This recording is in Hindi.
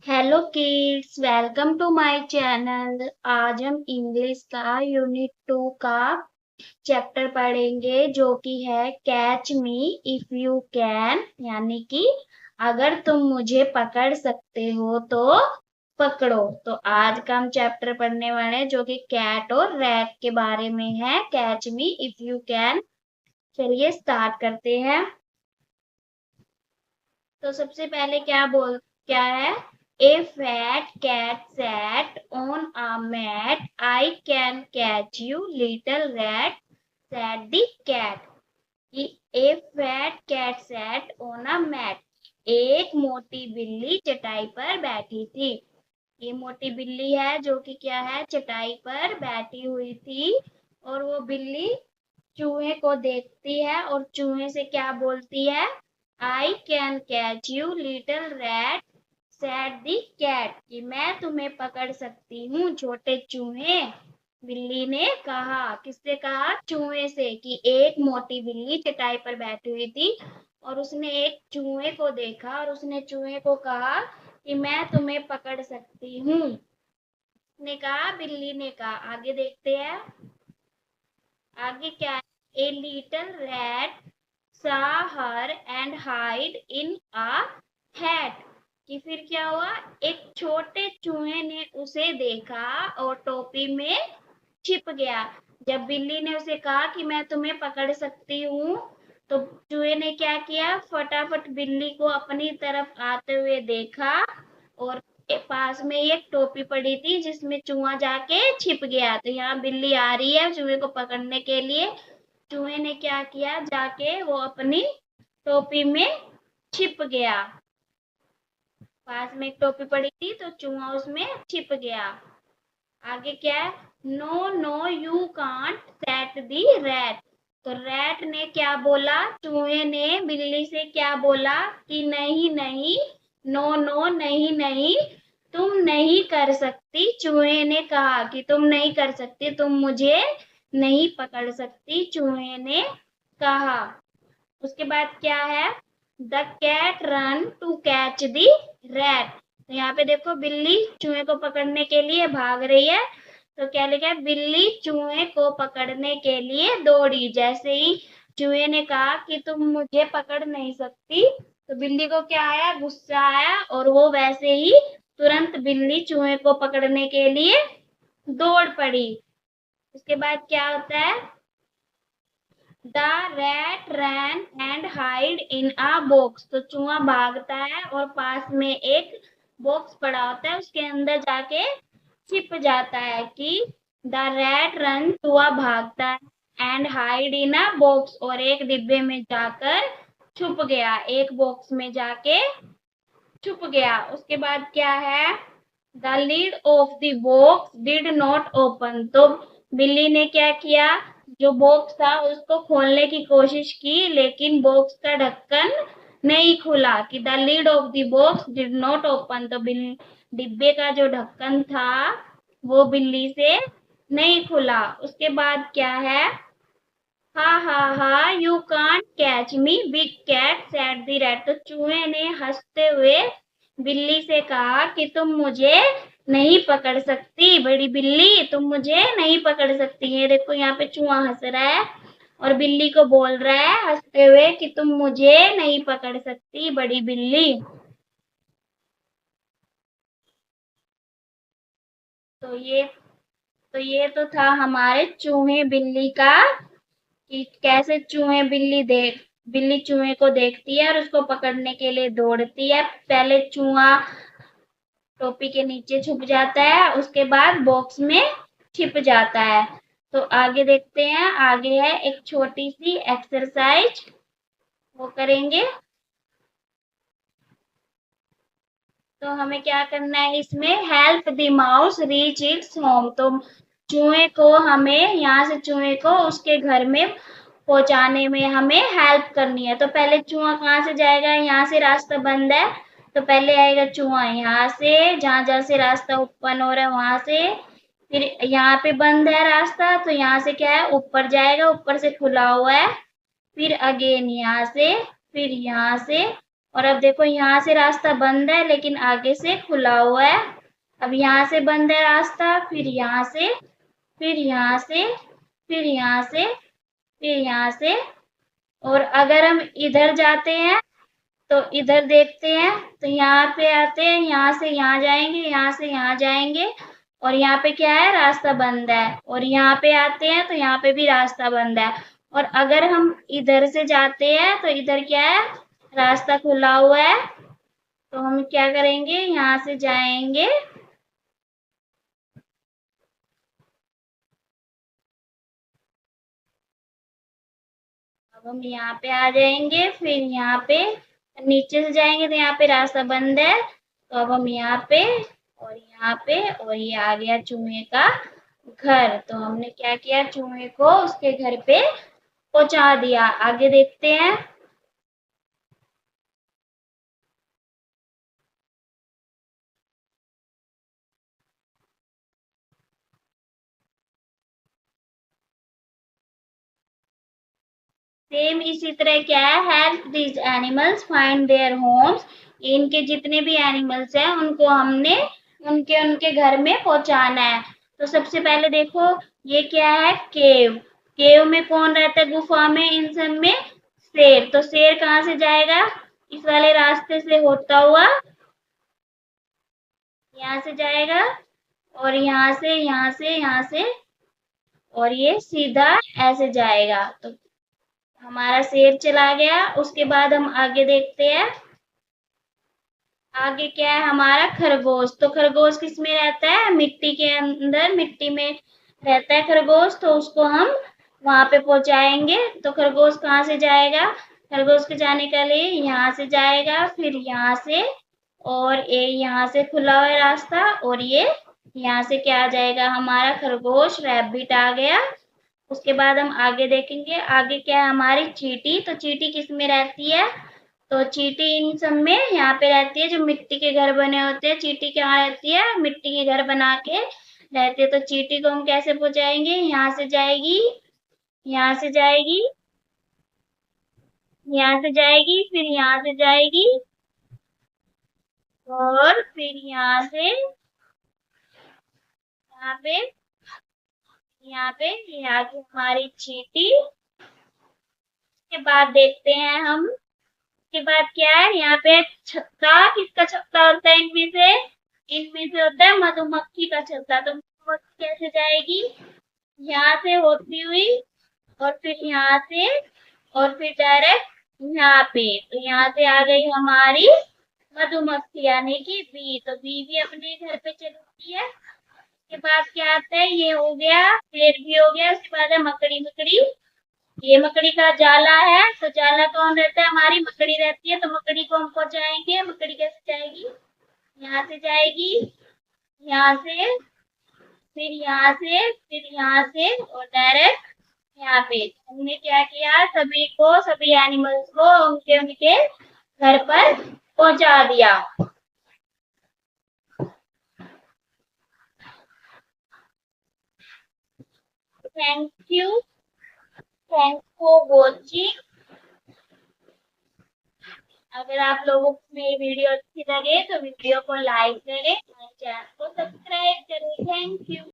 Hello kids, welcome to my channel. आज हम इंग्लिश का यूनिट 2 का चैप्टर पढ़ेंगे जो कि है catch me if you can, यानी कि अगर तुम मुझे पकड़ सकते हो तो पकड़ो। तो आज का हम चैप्टर पढ़ने वाले हैं जो कि कैट और रैट के बारे में है। Catch me if you can. चलिए स्टार्ट करते हैं। तो सबसे पहले क्या है? A fat cat sat on a mat. I can catch you, little rat, said the cat. A fat cat sat on a mat. एक मोटी बिल्ली चटाई पर बैठी थी। ये मोटी बिल्ली है जो कि क्या है, चटाई पर बैठी हुई थी। और वो बिल्ली चूहे को देखती है और चूहे से क्या बोलती है? I can catch you little rat, said the cat, कि मैं तुम्हें पकड़ सकती हूँ छोटे चूहे। बिल्ली ने कहा। किससे कहा? चूहे से। कि एक मोटी बिल्ली चटाई पर बैठी हुई थी और उसने एक चूहे को देखा और उसने चूहे को कहा कि मैं तुम्हें पकड़ सकती हूँ। ने कहा, बिल्ली ने कहा। आगे देखते हैं। आगे क्या है? ए लिटिल रैट सा her and hide in a hat. कि फिर क्या हुआ? एक छोटे चूहे ने उसे देखा और टोपी में छिप गया। जब बिल्ली ने उसे कहा कि मैं तुम्हें पकड़ सकती हूँ, तो चूहे ने क्या किया? फटाफट बिल्ली को अपनी तरफ आते हुए देखा और पास में एक टोपी पड़ी थी जिसमें चूहा जाके छिप गया। तो यहाँ बिल्ली आ रही है चूहे को पकड़ने के लिए। चूहे ने क्या किया? जाके वो अपनी टोपी में छिप गया। पास में एक टोपी पड़ी थी तो चूहा उसमें छिप गया। आगे क्या है? No no you can't set the rat. तो रैट ने क्या बोला? चूहे ने बिल्ली से क्या बोला? कि नहीं नहीं, नो नो, नहीं नहीं, तुम नहीं कर सकती। चूहे ने कहा कि तुम नहीं कर सकती, तुम मुझे नहीं पकड़ सकती, चूहे ने कहा। उसके बाद क्या है? The cat run to catch the rat. तो यहाँ पे देखो बिल्ली चूहे को पकड़ने के लिए भाग रही है। तो क्या लिखा है? बिल्ली चूहे को पकड़ने के लिए दौड़ी। जैसे ही चूहे ने कहा कि तुम मुझे पकड़ नहीं सकती, तो बिल्ली को क्या आया? गुस्सा आया और वो वैसे ही तुरंत बिल्ली चूहे को पकड़ने के लिए दौड़ पड़ी। उसके बाद क्या होता है? The rat ran and hide in a box. तो चूहा भागता है और पास में एक बॉक्स पड़ा होता है, उसके अंदर जाके छिप जाता है। कि द रैट रन, चूहा भागता है, and hide in a box, और एक डिब्बे में जाकर छुप गया। एक बॉक्स में जाके छुप गया। उसके बाद क्या है? The lid of the box did not open. तो बिल्ली ने क्या किया? जो बॉक्स था उसको खोलने की कोशिश की, लेकिन बॉक्स का ढक्कन नहीं खुला। कि the lid of the box did not open. तो डिब्बे का जो ढक्कन था वो बिल्ली से नहीं खुला। उसके बाद क्या है? Ha you can't catch me big cat said the rat. तो चूहे ने हंसते हुए बिल्ली से कहा कि तुम मुझे नहीं पकड़ सकती, बड़ी बिल्ली, तुम मुझे नहीं पकड़ सकती। ये देखो यहाँ पे चूहा हंस रहा है और बिल्ली को बोल रहा है हंसते हुए कि तुम मुझे नहीं पकड़ सकती, बड़ी बिल्ली। तो ये तो था हमारे चूहे बिल्ली का। कि कैसे बिल्ली चूहे को देखती है और उसको पकड़ने के लिए दौड़ती है। पहले चूहा टोपी के नीचे छुप जाता है, उसके बाद बॉक्स में छिप जाता है। तो आगे देखते हैं। आगे है एक छोटी सी एक्सरसाइज, वो करेंगे। तो हमें क्या करना है इसमें? Help the mouse reach its home. तो चूहे को हमें यहाँ से चूहे को उसके घर में पहुंचाने में हमें हेल्प करनी है। तो पहले चूहा कहाँ से जाएगा? यहाँ से रास्ता बंद है, तो पहले आएगा चूहा यहाँ से, जहां जहां से रास्ता ओपन हो रहा है वहां से। फिर यहाँ पे बंद है रास्ता, तो यहाँ से क्या है? ऊपर जाएगा, ऊपर से खुला हुआ है। फिर अगेन यहाँ से, फिर यहाँ से, और अब देखो यहाँ से रास्ता बंद है लेकिन आगे से खुला हुआ है। अब यहाँ से बंद है रास्ता, फिर यहाँ से, फिर यहाँ से, फिर यहाँ से, फिर यहाँ से। और अगर हम इधर जाते हैं तो इधर देखते हैं, तो यहाँ पे आते हैं, यहाँ से यहाँ जाएंगे, यहाँ से यहाँ जाएंगे, और यहाँ पे क्या है, रास्ता बंद है। और यहाँ पे आते हैं तो यहाँ पे भी रास्ता बंद है। और अगर हम इधर से जाते हैं तो इधर क्या है, रास्ता खुला हुआ है। तो हम क्या करेंगे, यहाँ से जाएंगे, अब हम यहाँ पे आ जाएंगे, फिर यहाँ पे नीचे से जाएंगे तो यहाँ पे रास्ता बंद है। तो अब हम यहाँ पे और यहाँ पे, और ये आ गया चूहे का घर। तो हमने क्या किया, चूहे को उसके घर पे पहुंचा दिया। आगे देखते हैं। सेम इसी तरह क्या है, help these animals find their homes. इनके जितने भी एनिमल्स हैं उनको हमने उनके उनके घर में पहुंचाना है। तो सबसे पहले देखो, ये क्या है, केव। केव में कौन रहता है, गुफा में, इन सब में शेर। तो शेर कहाँ से जाएगा, इस वाले रास्ते से होता हुआ यहाँ से जाएगा, और यहाँ से, यहाँ से, यहाँ से, और ये सीधा ऐसे जाएगा। तो हमारा शेर चला गया। उसके बाद हम आगे देखते हैं। आगे क्या है, हमारा खरगोश। तो खरगोश किस में रहता है, मिट्टी के अंदर, मिट्टी में रहता है खरगोश। तो उसको हम वहां पे पहुंचाएंगे। तो खरगोश कहाँ से जाएगा, खरगोश के जाने के लिए यहाँ से जाएगा, फिर यहाँ से, और ये यहाँ से खुला हुआ है रास्ता, और ये यहाँ से क्या आ जाएगा, हमारा खरगोश, रैबिट आ गया। उसके बाद हम आगे देखेंगे। आगे क्या है, हमारी चींटी। तो चींटी किस में रहती है, तो चींटी इन सब में यहाँ पे रहती है, जो मिट्टी के घर बने होते हैं। चींटी क्या रहती है, मिट्टी के घर बना के रहती है। तो चींटी को हम कैसे पहुंचाएंगे, यहाँ से जाएगी, यहाँ से जाएगी, यहाँ से जाएगी, फिर यहाँ से जाएगी, और फिर यहाँ से, यहाँ पे, यहाँ पे, यहाँ की हमारी चींटी। के बाद देखते हैं हम। के बाद क्या है, यहाँ पे छत्ता, किसका छत्ता होता है इनमें से, इनमें से होता है मधुमक्खी का छत्ता। तो मधुमक्खी कैसे जाएगी, यहाँ से होती हुई, और फिर यहाँ से, और फिर डायरेक्ट यहाँ पे। तो यहाँ से आ गई हमारी मधुमक्खी, यानी कि बी। तो बी भी अपने घर पे चलती है। उसके बाद क्या आता है, ये हो गया, शेर भी हो गया। उसके बाद है मकड़ी। मकड़ी, ये मकड़ी का जाला है। तो जाला कौन रहता है, हमारी मकड़ी रहती है। तो मकड़ी को हम पहुंचाएंगे। मकड़ी कैसे जाएगी, यहाँ से जाएगी, यहाँ से, फिर यहाँ से, फिर यहाँ से, और डायरेक्ट यहाँ पे। हमने क्या किया, सभी को, सभी एनिमल्स को उनके उनके घर पर पहुंचा दिया। Thank you, thanks for watching. अगर आप लोगों को मेरी वीडियो अच्छी लगे तो वीडियो को लाइक करें, चैनल को सब्सक्राइब करें। Thank you.